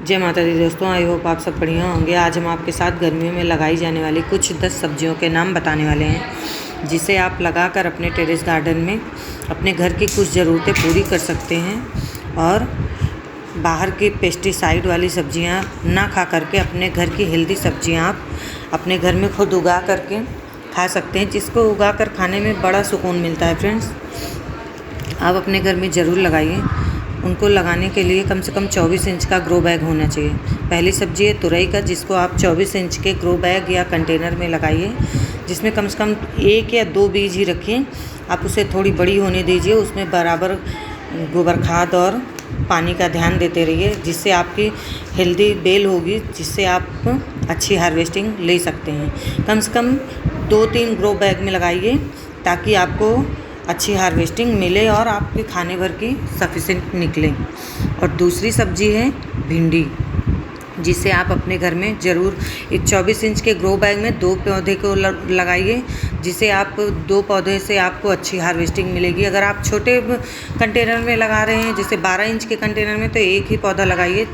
जय माता दी दोस्तों, आई होप आप सब बढ़िया होंगे। आज हम आपके साथ गर्मियों में लगाई जाने वाली कुछ 10 सब्जियों के नाम बताने वाले हैं, जिसे आप लगाकर अपने टेरेस गार्डन में अपने घर की कुछ ज़रूरतें पूरी कर सकते हैं और बाहर की पेस्टिसाइड वाली सब्जियां ना खा करके अपने घर की हेल्दी सब्जियां आप अपने घर में खुद उगा करके खा सकते हैं, जिसको उगा कर खाने में बड़ा सुकून मिलता है। फ्रेंड्स, आप अपने घर में ज़रूर लगाइए। उनको लगाने के लिए कम से कम 24 इंच का ग्रो बैग होना चाहिए। पहली सब्जी है तुरई का, जिसको आप 24 इंच के ग्रो बैग या कंटेनर में लगाइए, जिसमें कम से कम 1 या 2 बीज ही रखिए। आप उसे थोड़ी बड़ी होने दीजिए, उसमें बराबर गोबर खाद और पानी का ध्यान देते रहिए, जिससे आपकी हेल्दी बेल होगी, जिससे आप अच्छी हार्वेस्टिंग ले सकते हैं। कम से कम 2-3 ग्रो बैग में लगाइए ताकि आपको अच्छी हार्वेस्टिंग मिले और आपके खाने भर की सफिशिएंट निकले। और दूसरी सब्जी है भिंडी, जिसे आप अपने घर में ज़रूर इस 24 इंच के ग्रो बैग में 2 पौधे को लगाइए, जिसे आप 2 पौधे से आपको अच्छी हार्वेस्टिंग मिलेगी। अगर आप छोटे कंटेनर में लगा रहे हैं, जैसे 12 इंच के कंटेनर में, तो 1 ही पौधा लगाइए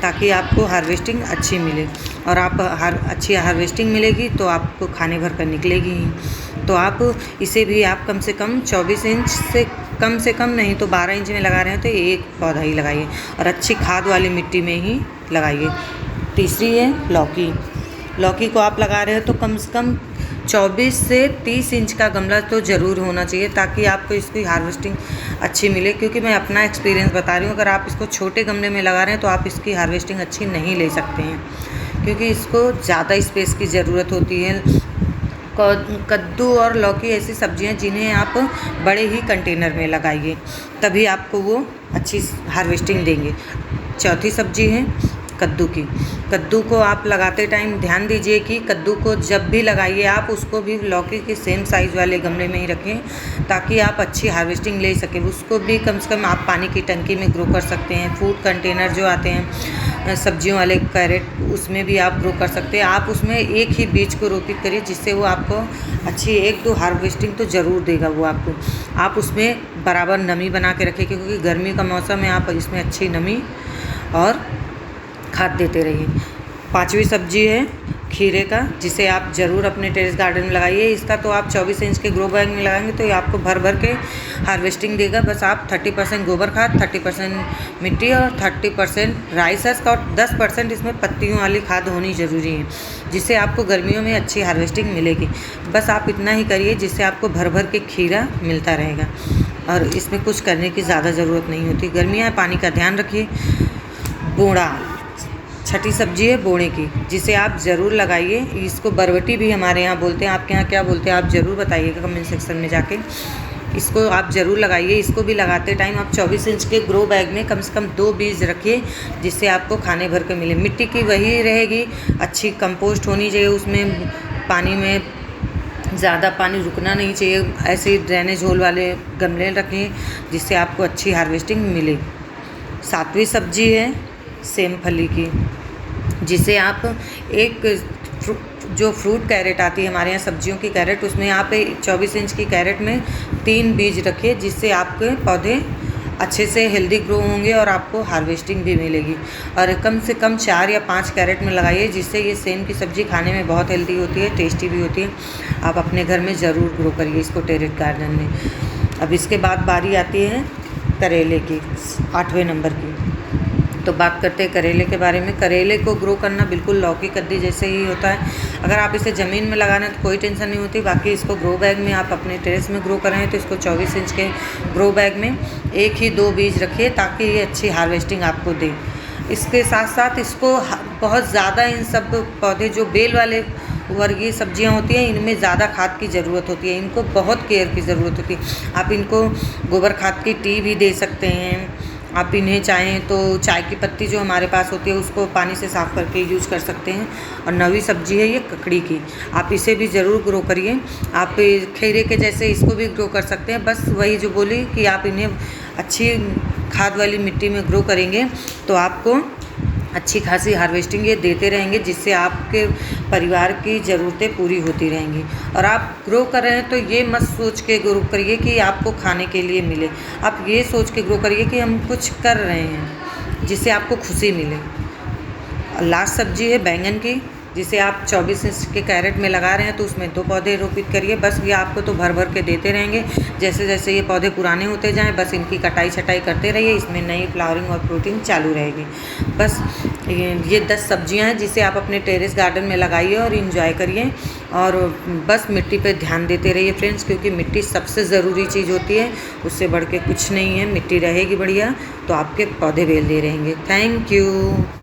ताकि आपको हार्वेस्टिंग अच्छी मिले। और आप अच्छी हार्वेस्टिंग मिलेगी तो आपको खाने भर कर निकलेगी ही। तो आप इसे भी आप कम से कम 24 इंच से कम नहीं तो 12 इंच में लगा रहे हैं तो 1 पौधा ही लगाइए और अच्छी खाद वाली मिट्टी में ही लगाइए। तीसरी है लौकी को आप लगा रहे हो तो कम से कम 24 से 30 इंच का गमला तो ज़रूर होना चाहिए, ताकि आपको इसकी हार्वेस्टिंग अच्छी मिले। क्योंकि मैं अपना एक्सपीरियंस बता रही हूँ, अगर आप इसको छोटे गमले में लगा रहे हैं तो आप इसकी हार्वेस्टिंग अच्छी नहीं ले सकते हैं, क्योंकि इसको ज़्यादा स्पेस की ज़रूरत होती है। कद्दू और लौकी ऐसी सब्जियां जिन्हें आप बड़े ही कंटेनर में लगाइए, तभी आपको वो अच्छी हार्वेस्टिंग देंगे। चौथी सब्जी है कद्दू को आप लगाते टाइम ध्यान दीजिए कि कद्दू को जब भी लगाइए आप उसको भी लौकी के सेम साइज़ वाले गमले में ही रखें, ताकि आप अच्छी हार्वेस्टिंग ले सकें। उसको भी कम से कम आप पानी की टंकी में ग्रो कर सकते हैं। फूड कंटेनर जो आते हैं सब्जियों वाले कैरेट, उसमें भी आप ग्रो कर सकते हैं। आप उसमें एक ही बीज को रोपित करिए, जिससे वो आपको अच्छी 1-2 हार्वेस्टिंग तो ज़रूर देगा वो आपको। आप उसमें बराबर नमी बना के रखें, क्योंकि गर्मी का मौसम है। आप इसमें अच्छी नमी और खाद देते रहिए। 5वीं सब्जी है खीरे का, जिसे आप ज़रूर अपने टेरेस गार्डन में लगाइए। इसका तो आप 24 इंच के ग्रो बैग में लगाएंगे तो ये आपको भर भर के हार्वेस्टिंग देगा। बस आप 30% गोबर खाद, 30% मिट्टी और 30% राइस हस्क और 10% इसमें पत्तियों वाली खाद होनी ज़रूरी है, जिससे आपको गर्मियों में अच्छी हार्वेस्टिंग मिलेगी। बस आप इतना ही करिए, जिससे आपको भर भर के खीरा मिलता रहेगा और इसमें कुछ करने की ज़्यादा ज़रूरत नहीं होती। गर्मियाँ, पानी का ध्यान रखिए। बोड़ा, छठी सब्जी है बोड़े की, जिसे आप ज़रूर लगाइए। इसको बरबटी भी हमारे यहाँ बोलते हैं, आपके यहाँ क्या बोलते हैं आप ज़रूर बताइएगा कमेंट सेक्शन में जाके। इसको आप ज़रूर लगाइए। इसको भी लगाते टाइम आप 24 इंच के ग्रो बैग में कम से कम 2 बीज रखिए, जिससे आपको खाने भर के मिले। मिट्टी की वही रहेगी, अच्छी कंपोस्ट होनी चाहिए। उसमें पानी में ज़्यादा पानी रुकना नहीं चाहिए। ऐसे ड्रेनेज होल वाले गमले रखें, जिससे आपको अच्छी हार्वेस्टिंग मिले। 7वीं सब्जी है सेम फली की, जिसे आप जो फ्रूट कैरेट आती है हमारे यहाँ सब्जियों की कैरेट, उसमें आप 24 इंच की कैरेट में 3 बीज रखिए, जिससे आपके पौधे अच्छे से हेल्दी ग्रो होंगे और आपको हार्वेस्टिंग भी मिलेगी। और कम से कम 4 या 5 कैरेट में लगाइए, जिससे ये सेम की सब्ज़ी खाने में बहुत हेल्दी होती है, टेस्टी भी होती है। आप अपने घर में ज़रूर ग्रो करिए इसको टेरेस गार्डन में। अब इसके बाद बारी आती है करेले की, 8वें नंबर की। तो बात करते हैं करेले के बारे में। करेले को ग्रो करना बिल्कुल लौकी कद्दी जैसे ही होता है। अगर आप इसे ज़मीन में लगाना है तो कोई टेंशन नहीं होती। बाकी इसको ग्रो बैग में आप अपने टेरेस में ग्रो कर रहे हैं तो इसको 24 इंच के ग्रो बैग में 1 ही 2 बीज रखिए, ताकि ये अच्छी हार्वेस्टिंग आपको दे। इसके साथ साथ इसको बहुत ज़्यादा इन सब पौधे जो बेल वाले वर्गीय सब्जियां होती हैं, इनमें ज़्यादा खाद की ज़रूरत होती है। इनको बहुत केयर की ज़रूरत होती है। आप इनको गोबर खाद की टी भी दे सकते हैं। आप इन्हें चाहें तो चाय की पत्ती जो हमारे पास होती है उसको पानी से साफ़ करके यूज़ कर सकते हैं। और 9वीं सब्जी है ये ककड़ी की, आप इसे भी ज़रूर ग्रो करिए। आप खीरे के जैसे इसको भी ग्रो कर सकते हैं। बस वही जो बोली कि आप इन्हें अच्छी खाद वाली मिट्टी में ग्रो करेंगे तो आपको अच्छी खासी हार्वेस्टिंग ये देते रहेंगे, जिससे आपके परिवार की ज़रूरतें पूरी होती रहेंगी। और आप ग्रो कर रहे हैं तो ये मत सोच के ग्रो करिए कि आपको खाने के लिए मिले। आप ये सोच के ग्रो करिए कि हम कुछ कर रहे हैं जिससे आपको खुशी मिले। लास्ट सब्जी है बैंगन की, जिसे आप 24 इंच के कैरेट में लगा रहे हैं, तो उसमें 2 पौधे रोपित करिए। बस ये आपको तो भर भर के देते रहेंगे। जैसे जैसे ये पौधे पुराने होते जाएं, बस इनकी कटाई छटाई करते रहिए, इसमें नई फ्लावरिंग और फ्रूटिंग चालू रहेगी। बस ये 10 सब्जियां हैं जिसे आप अपने टेरेस गार्डन में लगाइए और इन्जॉय करिए। और बस मिट्टी पे ध्यान देते रहिए फ्रेंड्स, क्योंकि मिट्टी सबसे ज़रूरी चीज़ होती है, उससे बढ़ के कुछ नहीं है। मिट्टी रहेगी बढ़िया तो आपके पौधे बेल दे रहेंगे। Thank you.